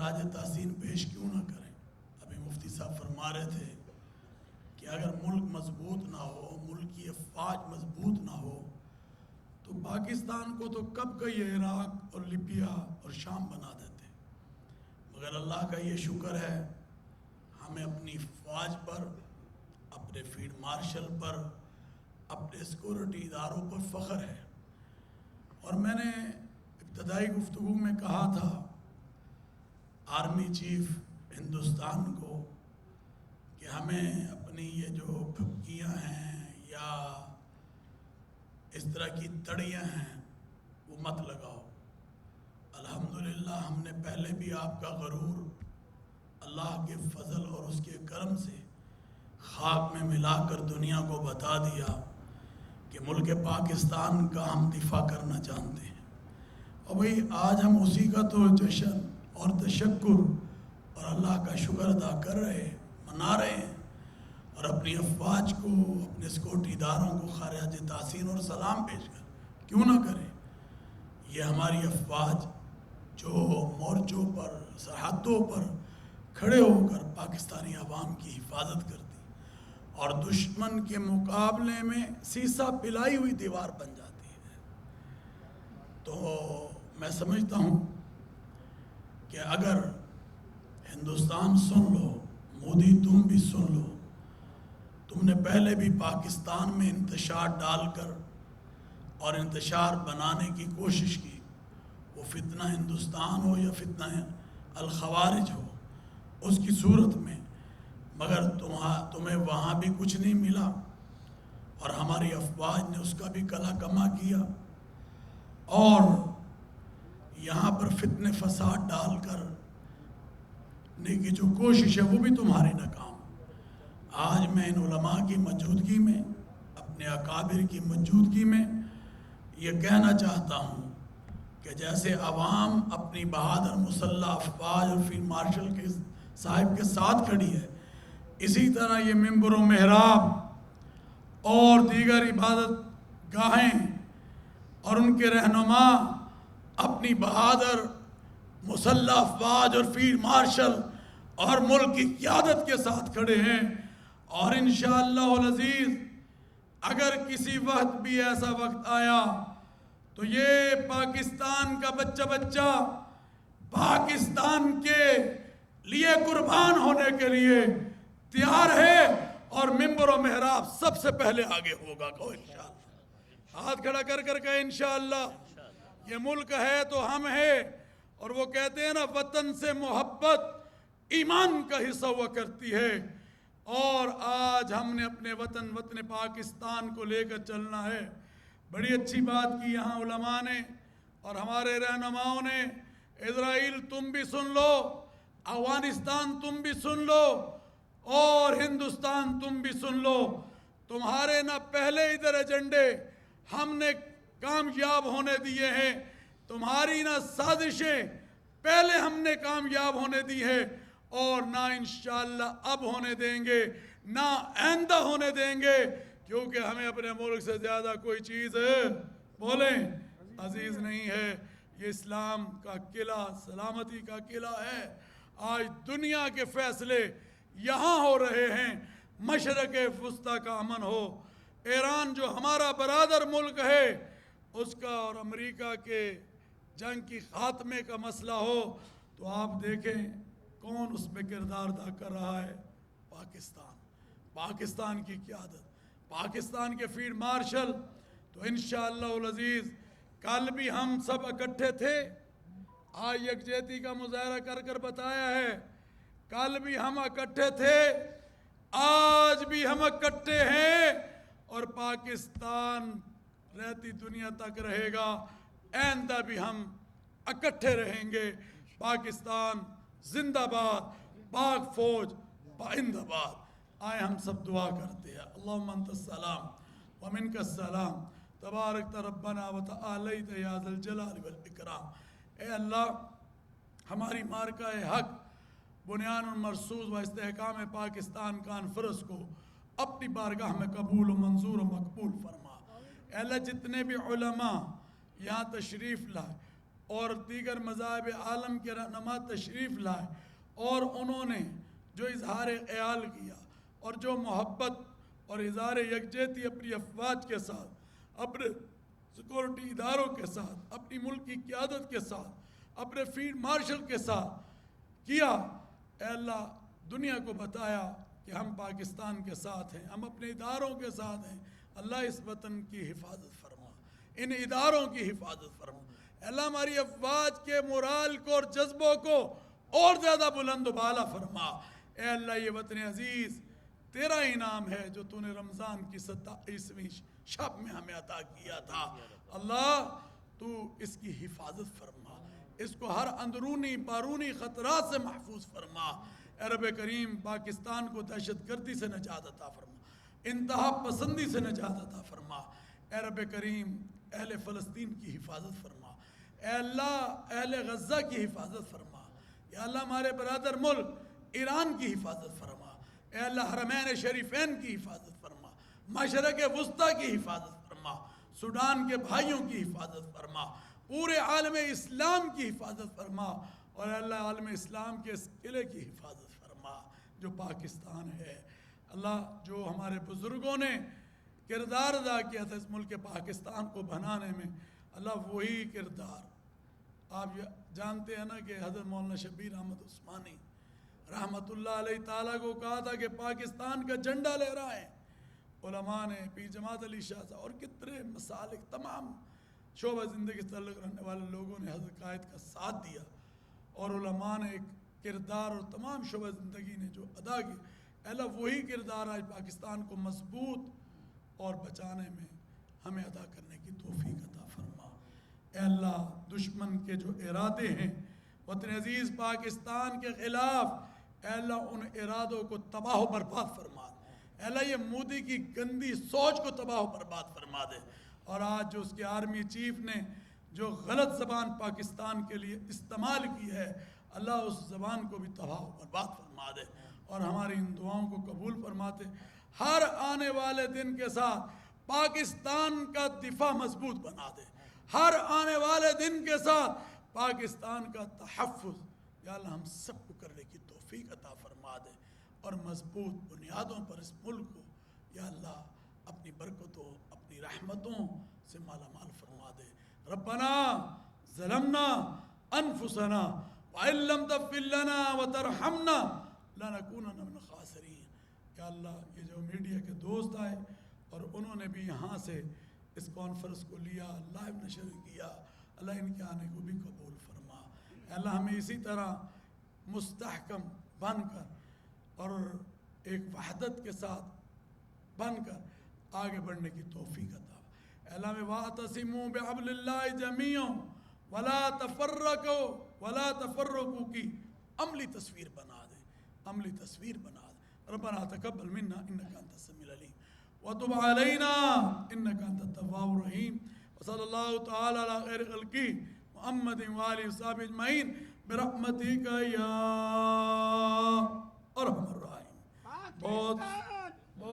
خراج تحسین پیش کیوں نہ کریں؟ ابھی مفتی صاحب فرما رہے تھے کہ اگر ملک مضبوط نہ ہو، ملک کی افواج مضبوط نہ ہو، تو پاکستان کو تو کب کا یہ عراق اور لیبیا اور شام بنا دیتے۔ مگر اللہ کا یہ شکر ہے، ہمیں اپنی فوج پر، اپنے فیلڈ مارشل پر، اپنے سیکورٹی اداروں پر فخر ہے۔ اور میں نے ابتدائی گفتگو میں کہا تھا آرمی چیف ہندوستان کو کہ ہمیں اپنی یہ جو پھپکیاں ہیں یا اس طرح کی تڑیاں ہیں وہ مت لگاؤ۔ الحمدللہ ہم نے پہلے بھی آپ کا غرور اللہ کے فضل اور اس کے کرم سے خاک میں ملا کر دنیا کو بتا دیا کہ ملک پاکستان کا ہم دفاع کرنا چاہتے ہیں۔ اور بھئی آج ہم اسی کا تو جشن اور تشکر اور اللہ کا شکر ادا کر رہے ہیں، منا رہے ہیں، اور اپنی افواج کو، اپنے سیکورٹی اداروں کو خراج تحسین اور سلام پیش کر کیوں نہ کریں۔ یہ ہماری افواج جو مورچوں پر، سرحدوں پر کھڑے ہو کر پاکستانی عوام کی حفاظت کرتی اور دشمن کے مقابلے میں سیسا پلائی ہوئی دیوار بن جاتی ہے۔ تو میں سمجھتا ہوں کہ اگر ہندوستان سن لو، مودی تم بھی سن لو، تم نے پہلے بھی پاکستان میں انتشار ڈال کر اور انتشار بنانے کی کوشش کی، وہ فتنہ ہندوستان ہو یا فتنہ الخوارج ہو، اس کی صورت میں، مگر تمہیں وہاں بھی کچھ نہیں ملا اور ہماری افواج نے اس کا بھی کلا کما کیا، اور یہاں پر فتنے فساد ڈال کر کی جو کوشش ہے وہ بھی تمہاری ناکام۔ آج میں ان علماء کی موجودگی میں، اپنے اکابر کی موجودگی میں یہ کہنا چاہتا ہوں کہ جیسے عوام اپنی بہادر مسلح افواج اور فیلڈ مارشل کے صاحب کے ساتھ کھڑی ہے، اسی طرح یہ منبر و محراب اور دیگر عبادت گاہیں اور ان کے رہنما اپنی بہادر مسلح افواج اور فیلڈ مارشل اور ملک کی قیادت کے ساتھ کھڑے ہیں، اور انشاءاللہ العزیز اگر کسی وقت بھی ایسا وقت آیا تو یہ پاکستان کا بچہ پاکستان کے لیے قربان ہونے کے لیے تیار ہے، اور منبر و محراب سب سے پہلے آگے ہوگا۔ کہو انشاءاللہ، ہاتھ کھڑا کر کر کہے انشاءاللہ۔ یہ ملک ہے تو ہم ہیں، اور وہ کہتے ہیں نا وطن سے محبت ایمان کا حصہ ہوا کرتی ہے، اور آج ہم نے اپنے وطن پاکستان کو لے کر چلنا ہے۔ بڑی اچھی بات کی یہاں علماء نے اور ہمارے رہنماؤں نے، اسرائیل تم بھی سن لو، افغانستان تم بھی سن لو، اور ہندوستان تم بھی سن لو، تمہارے نہ پہلے ادھر ایجنڈے ہم نے کامیاب ہونے دیے ہیں، تمہاری نہ سازشیں پہلے ہم نے کامیاب ہونے دی ہے، اور نہ انشاءاللہ اب ہونے دیں گے، نہ آئندہ ہونے دیں گے، کیونکہ ہمیں اپنے ملک سے زیادہ کوئی چیز بولیں عزیز نہیں ہے۔ یہ اسلام کا قلعہ، سلامتی کا قلعہ ہے۔ آج دنیا کے فیصلے یہاں ہو رہے ہیں، مشرق وسطیٰ کا امن ہو، ایران جو ہمارا برادر ملک ہے اس کا اور امریکہ کے جنگ کی خاتمے کا مسئلہ ہو، تو آپ دیکھیں کون اس میں کردار ادا کر رہا ہے؟ پاکستان کی قیادت، پاکستان کے فیلڈ مارشل۔ تو انشاءاللہ العزیز کل بھی ہم سب اکٹھے تھے، آج یکجہتی کا مظاہرہ کر کر بتایا ہے، کل بھی ہم اکٹھے تھے، آج بھی ہم اکٹھے ہیں، اور پاکستان رہتی دنیا تک رہے گا، آئندہ بھی ہم اکٹھے رہیں گے۔ پاکستان زندہ باد، پاک فوج پائندہ باد۔ آئے ہم سب دعا کرتے ہیں۔ اللہم انت السلام ومنک السلام، تبارک ربنا وتعالیت یا ذا الجلال والاکرام۔ اے اللہ، ہماری مارکہ حق بنیان المرصوص و استحکام پاکستان کانفرنس کو اپنی بارگاہ میں قبول و منظور و مقبول فرما۔ اے اللہ، جتنے بھی علماء یہاں تشریف لائے اور دیگر مذاہب عالم کے رہنما تشریف لائے اور انہوں نے جو اظہار خیال کیا اور جو محبت اور اظہار یکجہتی اپنی افواج کے ساتھ، اپنے سیکورٹی اداروں کے ساتھ، اپنی ملک کی قیادت کے ساتھ، اپنے فیلڈ مارشل کے ساتھ کیا، اے اللہ دنیا کو بتایا کہ ہم پاکستان کے ساتھ ہیں، ہم اپنے اداروں کے ساتھ ہیں۔ اللہ اس وطن کی حفاظت فرما، ان اداروں کی حفاظت فرما۔ اے اللہ ہماری افواج کے مورال کو اور جذبوں کو اور زیادہ بلند و بالا فرما۔ اے اللہ یہ وطن عزیز تیرا انعام ہے جو تو نے رمضان کی 27ویں شب میں ہمیں عطا کیا تھا۔ اللہ تو اس کی حفاظت فرما، اس کو ہر اندرونی بیرونی خطرات سے محفوظ فرما۔ اے رب کریم پاکستان کو دہشت گردی سے نجات عطا فرما، انتہا پسندی سے نجات عطا فرما۔ اے رب کریم اہل فلسطین کی حفاظت فرما، اے اللہ اہل غزہ کی حفاظت فرما، یا اللہ ہمارے برادر ملک ایران کی حفاظت فرما، اے اللہ حرمین شریفین کی حفاظت فرما، مشرق وسطیٰ کی حفاظت فرما، سوڈان کے بھائیوں کی حفاظت فرما، پورے عالم اسلام کی حفاظت فرما، اور اے اللہ عالم اسلام کے اس قلعے کی حفاظت فرما جو پاکستان ہے۔ اللہ جو ہمارے بزرگوں نے کردار ادا کیا تھا اس ملک پاکستان کو بنانے میں، اللہ وہی کردار آپ جانتے ہیں نا کہ حضرت مولانا شبیر احمد عثمانی رحمت اللہ علیہ تعالیٰ کو کہا تھا کہ پاکستان کا جھنڈا لہرائیں۔ علماء نے پیر جماعت علی شاہ صاحب اور کتنے مسالک تمام شعبہ زندگی سے تعلق رکھنے والے لوگوں نے حضرت قائد کا ساتھ دیا، اور علماء نے ایک کردار اور تمام شعبہ زندگی نے جو ادا کی، اے اللہ وہی کردار آج پاکستان کو مضبوط اور بچانے میں ہمیں ادا کرنے کی توفیق عطا فرما۔ اے اللہ دشمن کے جو ارادے ہیں وطن عزیز پاکستان کے خلاف، اے اللہ ان ارادوں کو تباہ و برباد فرما دے۔ اے اللہ یہ مودی کی گندی سوچ کو تباہ و برباد فرما دے، اور آج جو اس کے آرمی چیف نے جو غلط زبان پاکستان کے لیے استعمال کی ہے، اللہ اس زبان کو بھی تباہ و برباد فرما دے، اور ہماری ان دعاؤں کو قبول فرماتے۔ ہر آنے والے دن کے ساتھ پاکستان کا دفاع مضبوط بنا دے، ہر آنے والے دن کے ساتھ پاکستان کا تحفظ یا اللہ ہم سب کو کرنے کی توفیق عطا فرما دے، اور مضبوط بنیادوں پر اس ملک کو یا اللہ اپنی برکتوں اپنی رحمتوں سے مالا مال فرما دے۔ ربنا ظلمنا انفسنا وان لم تغفر لنا وترحمنا لنکونن من الخاسرین۔ یا اللہ یہ جو میڈیا کے دوست آئے اور انہوں نے بھی یہاں سے اس کانفرنس کو لیا، لائیو نشر کیا، اللہ ان کے آنے کو بھی قبول فرما۔ اے اللہ ہمیں اسی طرح مستحکم بن کر اور ایک وحدت کے ساتھ بن کر آگے بڑھنے کی توفیق عطا۔ اے اللہ میں وَاعْتَصِمُوا بِحَبْلِ اللَّهِ جَمِيعًا وَلَا تَفَرَّقُوا کی عملی تصویر بنا دے، عملی تصویر بنا دے۔ ربنا تقبل منا انك انت السميع العليم وتب علينا انك انت التواب الرحيم، وصلى الله تعالى على خير خلقه محمد وآله وصحبه اجمعين برحمتك يا ارحم الراحمين۔ بہت